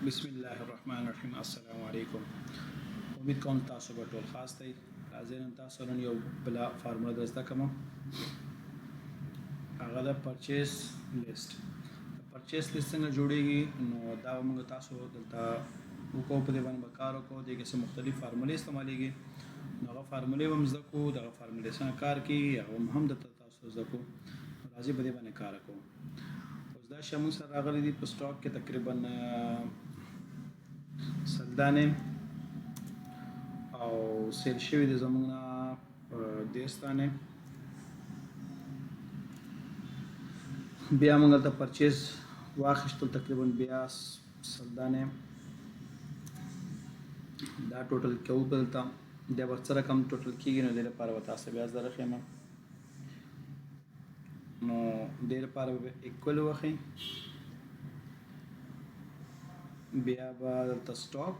بسم الله الرحمن الرحیم. السلام علیکم. امید کوم تاسو به ټول خاص دی. راځئ نن تاسو نن یو بل فارموله در زده کوم. هغه د پرچیز لیست. پرچیز لیست څنګه جوړیږي نو دا موږ تاسو دلته وکړو، په دې باندې به کار وکړو. دغه څه مختلف فارمولې استعمالیږي، نو هغه فارمولې هم زده کوو، دغه فارمولې څنګه کار کوي هغه هم دلته تاسو زده کوو. راځئ په دې باندې کار وکړو. اوس دا شی موږ سره راغلی دي په سټاک کې تقریبا سلدانې او سیل شوي دي زموږ نه 10 دانې. بیا موږ دلته پرچیز واخیستل تقریبا بیا سلدانې. دا ټوټل کوو دلته بیا به څه رقم ټوټل کېږي نو دې لپاره به تاسو بیا زده راښیم. نو دې لپاره به ایکول وښئ، بیا به دلته سټاک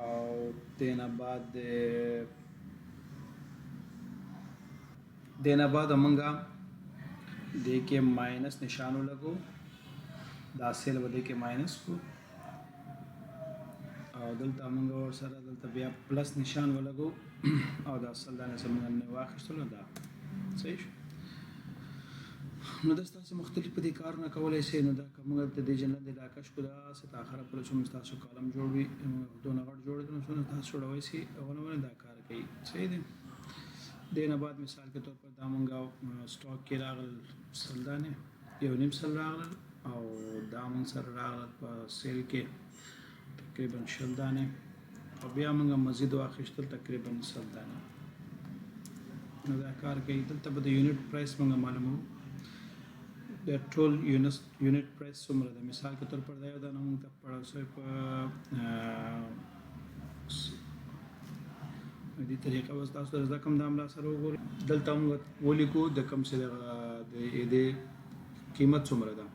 او دینا بعد موږ دې کې ماینس نشان ولګو، دا سیل به دې کې ماینس کو او دلته موږ ورسره دلته بیا پلس نشان ولګو او دا سلدانې څه موږ نه واخیستلو. دا صحیح شو. نو دا ستاسو مختلف په دې کارونه کولی شئ. نو دا که موږ د دې جنرال د راکش کو دا څه تاخره پورې څومره ستاسو کالم جوړ وي دونه غټ جوړ کړو څونه تاسو جوړوئ شئ اولونه دا کار کوي. صحیح دی. دې نه بعد مثال کے طور پر دا موږ سټاک کې راغلل سلدانې یو نیم سل راغلل او دا موږ سره راغلل په سیل کې تقریبا شل دانې او بیا موږ مزید واخیستل تقریبا سل دانې. نو دا کار کوي. دلته به د یونټ پرایس موږ معلومو، د ټول یونټ پرایس څومره ده. مثال کے طور پر دا یو دانه موږ ته پړاو شوی په دې طریقه به تاسو د زده کوم دا ملا سره وګورئ. دلته موږ ولیکو د کوم څه د قیمت څومره ده.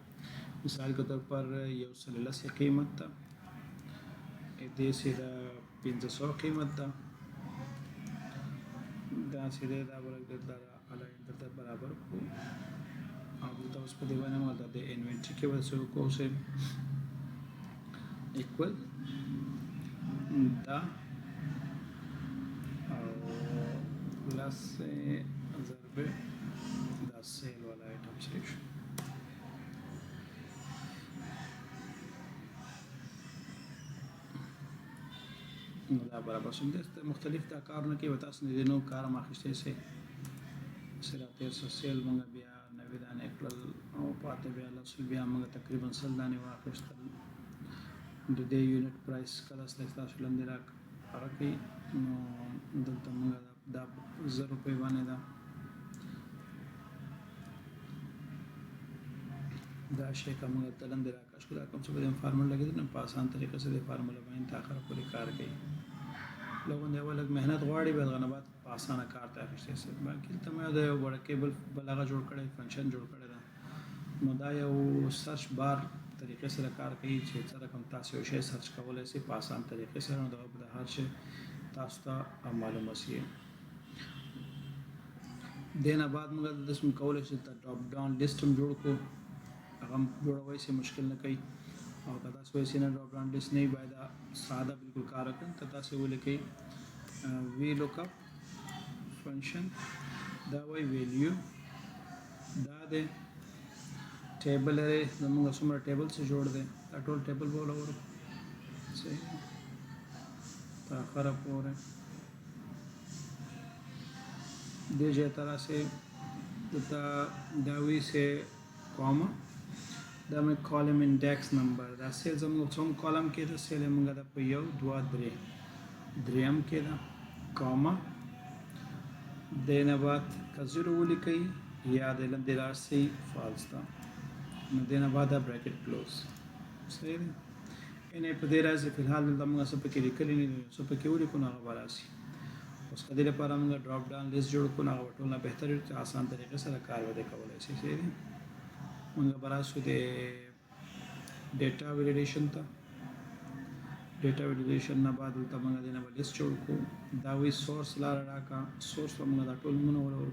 مثال کے طور پر یو سل لس قیمت ده، دې سې د 500 قیمت ده، دا سې دا ورته د الاین دلته برابر کو او دلته اوس په دې باندې موږ د انوینټری کې وسو کوسه ایکوال دا प्लस से ضرب دا सेल वाला आइटम صحیح شو. نو دا برابر شوم. د مختلف دا کارونه کې وتا سن دي نو کار ماخسته سي سره 1300 سیل موږ بیا 90 دانې کړل او پاتې بیا لسل بیا موږ تقریبا 100 دانې واخیستل. د دې یونټ پرایس کله تاسو لاندې راکې نو دلته موږ دا 1000 روپۍ باندې ده. دا شی کوم تلند راکاش کو دا کوم څه به فارمولا لګیدل نو په آسان طریقه سره د فارمولا باندې تاخر پورې کار کوي. لوګون دی ولګ مهنت غواړي به غنه بعد په آسانه کار ته اخیستل شي. باقي ته مې دا یو وړ کېبل بلغه جوړ کړی فنکشن جوړ کړی دا. نو دا یو سرچ بار طریقې سره کار کوي چې څه رقم تاسو یو شی سرچ کولای شئ په آسان طریقې سره. نو دا د هر شی تاسو ته معلومه شي. دینا بعد موږ د اسم کولای شو ته ټاپ ډاون لیست هم جوړ کو، هغه جوړوي شي مشکل نه کوي. او که تاسو یې نه ټاپ ډاون لیست نه باید ساده بالکل کار وکړئ. ته تاسو ولیکئ وی لوک اپ فنکشن دا وای ویلیو دا د ټیبل لري زموږ څومره ټیبل څخه جوړ دی دا ټول ټیبل بوله ورو صحیح تاخره پورې دیجے طرح سے داوی سے کاما دا میں کالم انڈیکس نمبر دا سیل زموږ څوم کالم کې دا سیل موږ دا په 1 2 3 دریم کې دا کاما دینه بعد کا زیرو ولیکئ یا د لاندې راسي فالس دا نو دینه بعد دا بریکټ کلوز صحیح دی. ان په دې راځي په حال د موږ څه پکې لیکلي نه څه پکې ولیکو نه غواړي. اوس کله لپاره موږ ډراپ ډاون لیست جوړ کړو نه ټول نه بهتر او آسان طریقې سره کار وکړو کولای شي. صحیح دی. موږ براسو د ډیټا ویلیډیشن ته ډیټا ویلیډیشن نه بعد ته موږ د نه لیست جوړ کړو. دا وی سورس لار راکا سورس موږ دا ټول موږ ورور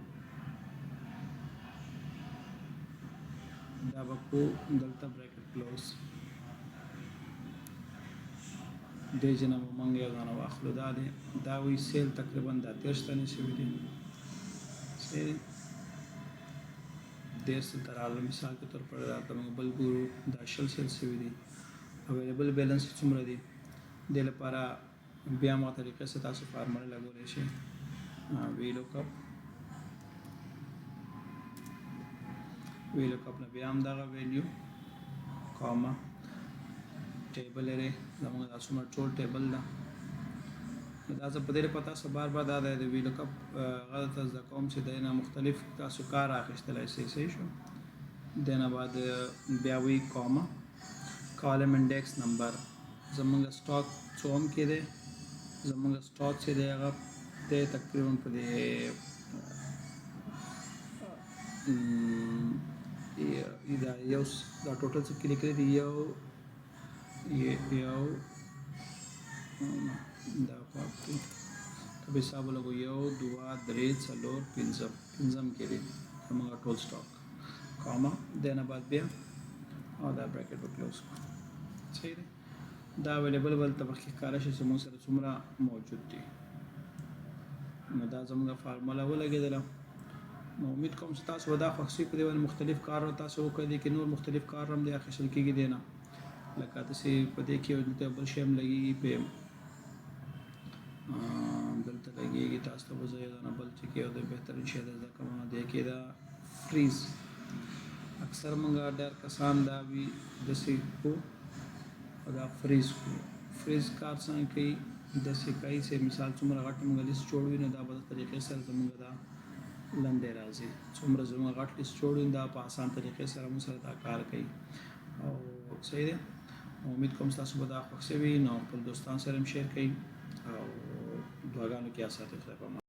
دا بکو دلته بریکټ کلوز دې جنا موږ یو دانه واخلو دا وی سیل تقریبا د 13 تنې شوی دی سیل 13 تر عالم مثال کے طور پر راته موږ بل ګورو دا شل سیل شوی دی اویلیبل بیلانس څومره دی د لپاره بیا مو طریقې سره تاسو فارموله لګولای شئ وی لوک اپ نه بیا هم دغه ویلیو کاما ټیبل لري زموږ د څومره ټول ټیبل ده دا څه په دې پتا سه بار دا د وی لوک اپ غلط از د کوم چې دینه مختلف تاسو کار اخیستلای شئ صحیح شو دینه بعد بیا وی کاما کالم انډیکس نمبر زموږ سٹاک څوم کې ده زموږ سٹاک چې دی هغه ته تقریبا په دې دا یو دا ټوټل څه کې لیکل دي یو دا پاتې کبه حساب لګو 1 2 3 4 5 کې دي موږ ټول سٹاک کاما دنه بعد بیا او دا بریکټ په کلوز صحیح دی دا اویلیبل ول تبخی کار شي چې موږ سره څومره موجود دي نو دا زموږ فارموله ولګیدله نو امید کوم چې تاسو ودا خاصي په دې باندې مختلف کار تاسو وکړي کې نور مختلف کار هم د اخیستل کېږي دی نه لکه تاسو په دې کې د بل شی هم لګي په دلته لګيږي تاسو ته وځي دا بل چې کې د بهترین شی د کومه دی کې دا فریز اکثر موږ ډېر کسان دا وی د سی کو دا فریز کار څنګه کوي د سکای سے مثال څومره غټ موږ لیست جوړوي نو دا په طریقې سره زموږ دا لاندې راځي څومره زموږ غټ لیست جوړوي دا په آسان طریقې سره موږ سره دا کار کوي او صحیح دی امید کوم تاسو به دا خوښ شوي نو خپل دوستان سره هم شیر کړئ او دعاګانو کې اساته خدای